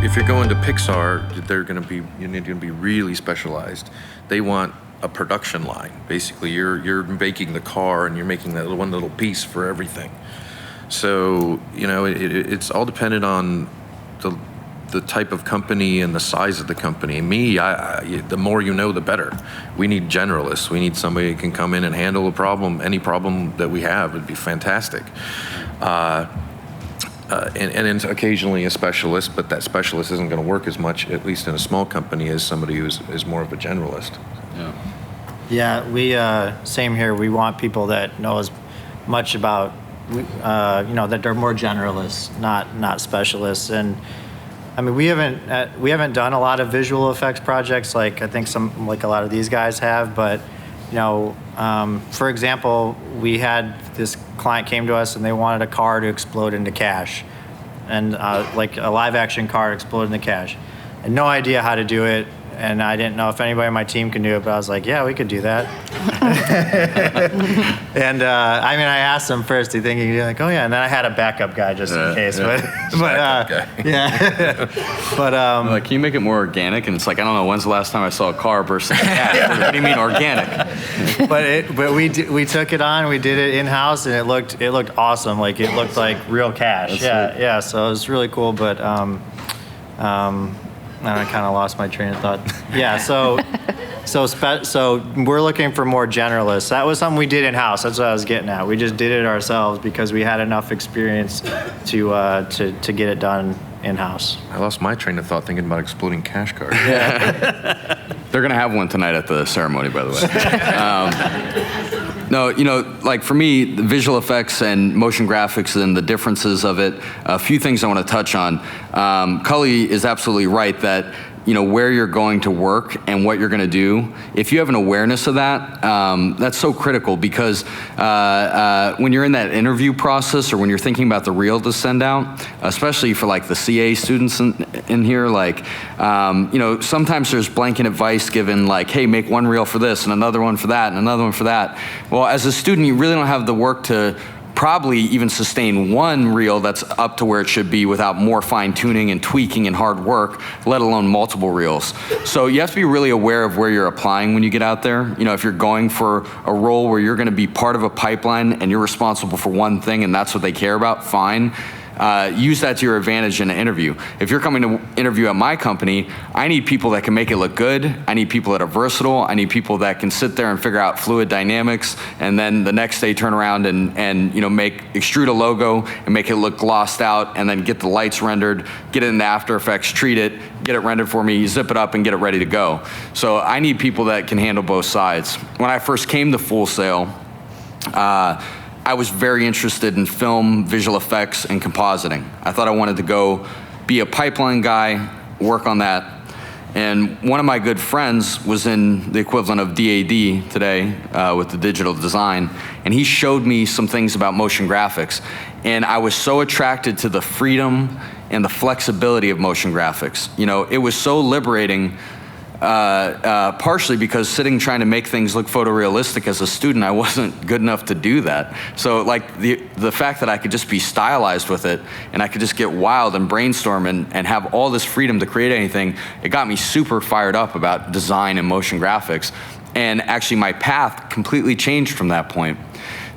If you're going to Pixar, you're going to be really specialized. They want a production line. Basically, you're making the car and you're making that one little piece for everything. So, it's all dependent on the type of company and the size of the company. The more you know, the better. We need generalists. We need somebody who can come in and handle a problem, any problem that we have. It'd be fantastic. And occasionally a specialist, but that specialist isn't going to work as much, at least in a small company, as somebody who's more of a generalist. Yeah, we same here. We want people that know as much about, that they're more generalists, not specialists. And I mean, we haven't done a lot of visual effects projects like I think a lot of these guys have, but for example, we had this client came to us and they wanted a car to explode into cash, and like a live action car explode into cash. I had no idea how to do it, and I didn't know if anybody on my team can do it, but I was like, yeah, we could do that. And I asked them first, do you think you can do it? Like, oh yeah, and then I had a backup guy just in case. Like, can you make it more organic? And it's like, I don't know, when's the last time I saw a car burst into cash? What do you mean organic? But we took it on, we did it in house, and it looked awesome. Like it looked like real cash. Yeah. So it was really cool. But and I kind of lost my train of thought. Yeah. So we're looking for more generalists. That was something we did in house. That's what I was getting at. We just did it ourselves because we had enough experience to get it done in house. I lost my train of thought thinking about exploding cash cards. They're going to have one tonight at the ceremony, by the way. No, like for me, the visual effects and motion graphics and the differences of it, a few things I want to touch on. Cully is absolutely right that where you're going to work and what you're going to do, if you have an awareness of that, that's so critical because when you're in that interview process or when you're thinking about the reel to send out, especially for like the CA students in here, like, sometimes there's blanket advice given like, hey, make one reel for this and another one for that and another one for that. Well, as a student, you really don't have the work to probably even sustain one reel that's up to where it should be without more fine tuning and tweaking and hard work, let alone multiple reels. So you have to be really aware of where you're applying when you get out there. If you're going for a role where you're going to be part of a pipeline and you're responsible for one thing and that's what they care about, fine. Use that to your advantage in an interview. If you're coming to interview at my company, I need people that can make it look good. I need people that are versatile. I need people that can sit there and figure out fluid dynamics, and then the next day turn around and extrude a logo and make it look glossed out, and then get the lights rendered, get it into After Effects, treat it, get it rendered for me, zip it up, and get it ready to go. So I need people that can handle both sides. When I first came to Full Sail, I was very interested in film, visual effects, and compositing. I thought I wanted to go be a pipeline guy, work on that. And one of my good friends was in the equivalent of DAD today with the digital design, and he showed me some things about motion graphics. And I was so attracted to the freedom and the flexibility of motion graphics. It was so liberating. Partially because sitting trying to make things look photorealistic as a student, I wasn't good enough to do that. So like the fact that I could just be stylized with it and I could just get wild and brainstorm and have all this freedom to create anything, it got me super fired up about design and motion graphics. And actually my path completely changed from that point.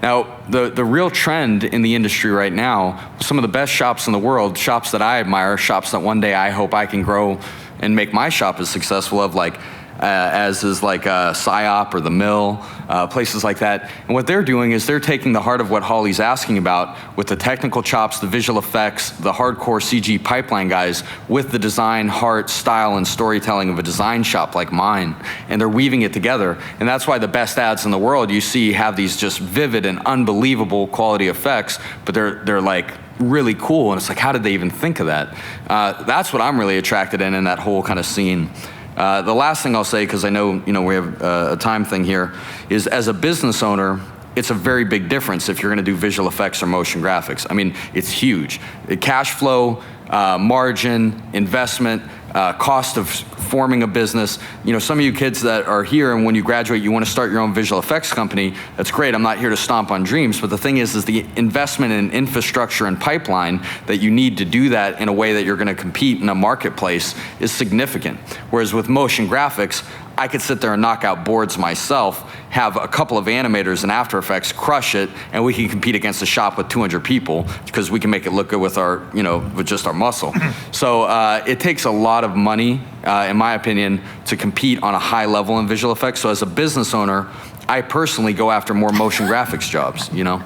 Now, the real trend in the industry right now, some of the best shops in the world, shops that I admire, shops that one day I hope I can grow and make my shop as successful of, like, as is like PSYOP or The Mill, places like that. And what they're doing is they're taking the heart of what Holly's asking about with the technical chops, the visual effects, the hardcore CG pipeline guys with the design, heart, style, and storytelling of a design shop like mine. And they're weaving it together. And that's why the best ads in the world you see have these just vivid and unbelievable quality effects, but they're like really cool. And it's like, how did they even think of that? That's what I'm really attracted in that whole kind of scene. The last thing I'll say, because I know we have a time thing here, is as a business owner, it's a very big difference if you're going to do visual effects or motion graphics. I mean, it's huge. The cash flow, margin, investment, cost of forming a business. You know, some of you kids that are here and when you graduate, you want to start your own visual effects company. That's great. I'm not here to stomp on dreams, but the thing is the investment in infrastructure and pipeline that you need to do that in a way that you're going to compete in a marketplace is significant. Whereas with motion graphics, I could sit there and knock out boards myself, have a couple of animators in After Effects crush it, and we can compete against a shop with 200 people because we can make it look good with our, you know, with just our muscle. So it takes a lot of money, in my opinion, to compete on a high level in visual effects. So as a business owner, I personally go after more motion graphics jobs, you know?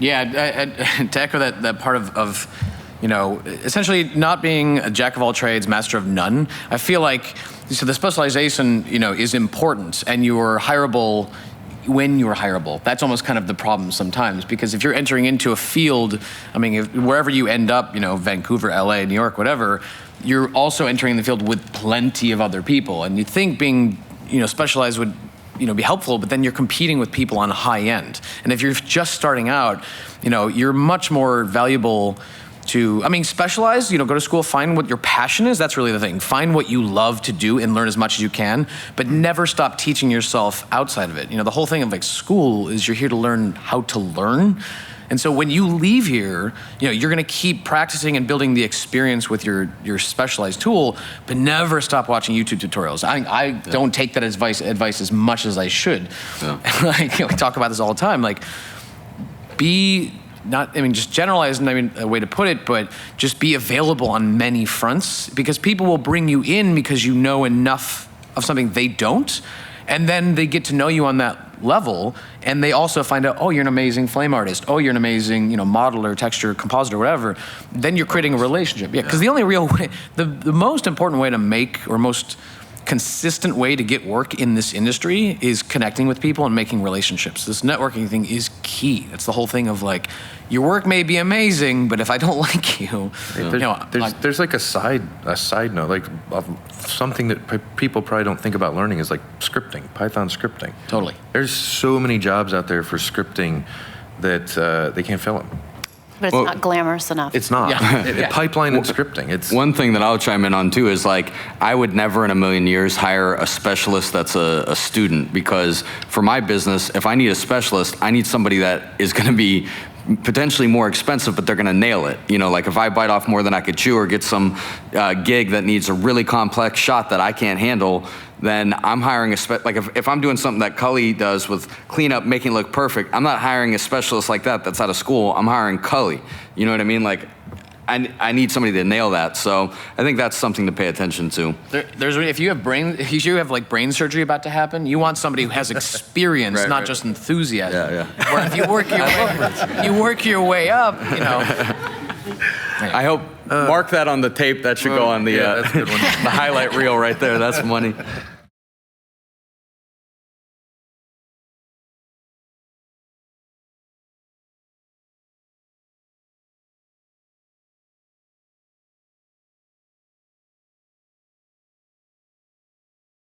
Yeah, to echo that part of, you know, essentially not being a jack of all trades, master of none, I feel like, so the specialization, you know, is important, and you're hireable when you're hireable. That's almost kind of the problem sometimes, because if you're entering into a field, I mean, wherever you end up, you know, Vancouver, LA, New York, whatever, you're also entering the field with plenty of other people, and you think being, you know, specialized would, you know, be helpful, but then you're competing with people on high end. And if you're just starting out, you know, you're much more valuable to, I mean, specialize, you know, go to school, find what your passion is. That's really the thing. Find what you love to do and learn as much as you can, but never stop teaching yourself outside of it. You know, the whole thing of like school is you're here to learn how to learn. And so when you leave here, you know, you're gonna keep practicing and building the experience with your specialized tool, but never stop watching YouTube tutorials. I don't take that advice as much as I should. Yeah. Like, you know, we talk about this all the time. Like, just generalize, I mean, a way to put it, but just be available on many fronts, because people will bring you in because you know enough of something they don't, and then they get to know you on that level, and they also find out, oh, you're an amazing flame artist, oh, you're an amazing, you know, modeler, texture, compositor, whatever. Then you're creating a relationship. Yeah, because the only real way, the most important way to make, or most consistent way to get work in this industry is connecting with people and making relationships. This networking thing is key. That's the whole thing of like, your work may be amazing, but if I don't like you, you know, there's like a side note, like of something that people probably don't think about learning is like scripting, Python scripting. Totally. There's so many jobs out there for scripting that they can't fill them. But it's not glamorous enough. It's not. Yeah. Pipeline and scripting. It's one thing that I'll chime in on too is like, I would never in a million years hire a specialist that's a student, because for my business, if I need a specialist, I need somebody that is gonna be potentially more expensive, but they're gonna nail it. You know, like if I bite off more than I could chew or get some gig that needs a really complex shot that I can't handle, then I'm hiring like if I'm doing something that Cully does with cleanup, making it look perfect, I'm not hiring a specialist like that that's out of school. I'm hiring Cully. You know what I mean? Like, I need somebody to nail that. So I think that's something to pay attention to. If you have like brain surgery about to happen, you want somebody who has experience, not just enthusiasm. Yeah. Where if you work your way up, you know. I hope, mark that on the tape. That should go on the, that's a good one. the highlight reel right there. That's money.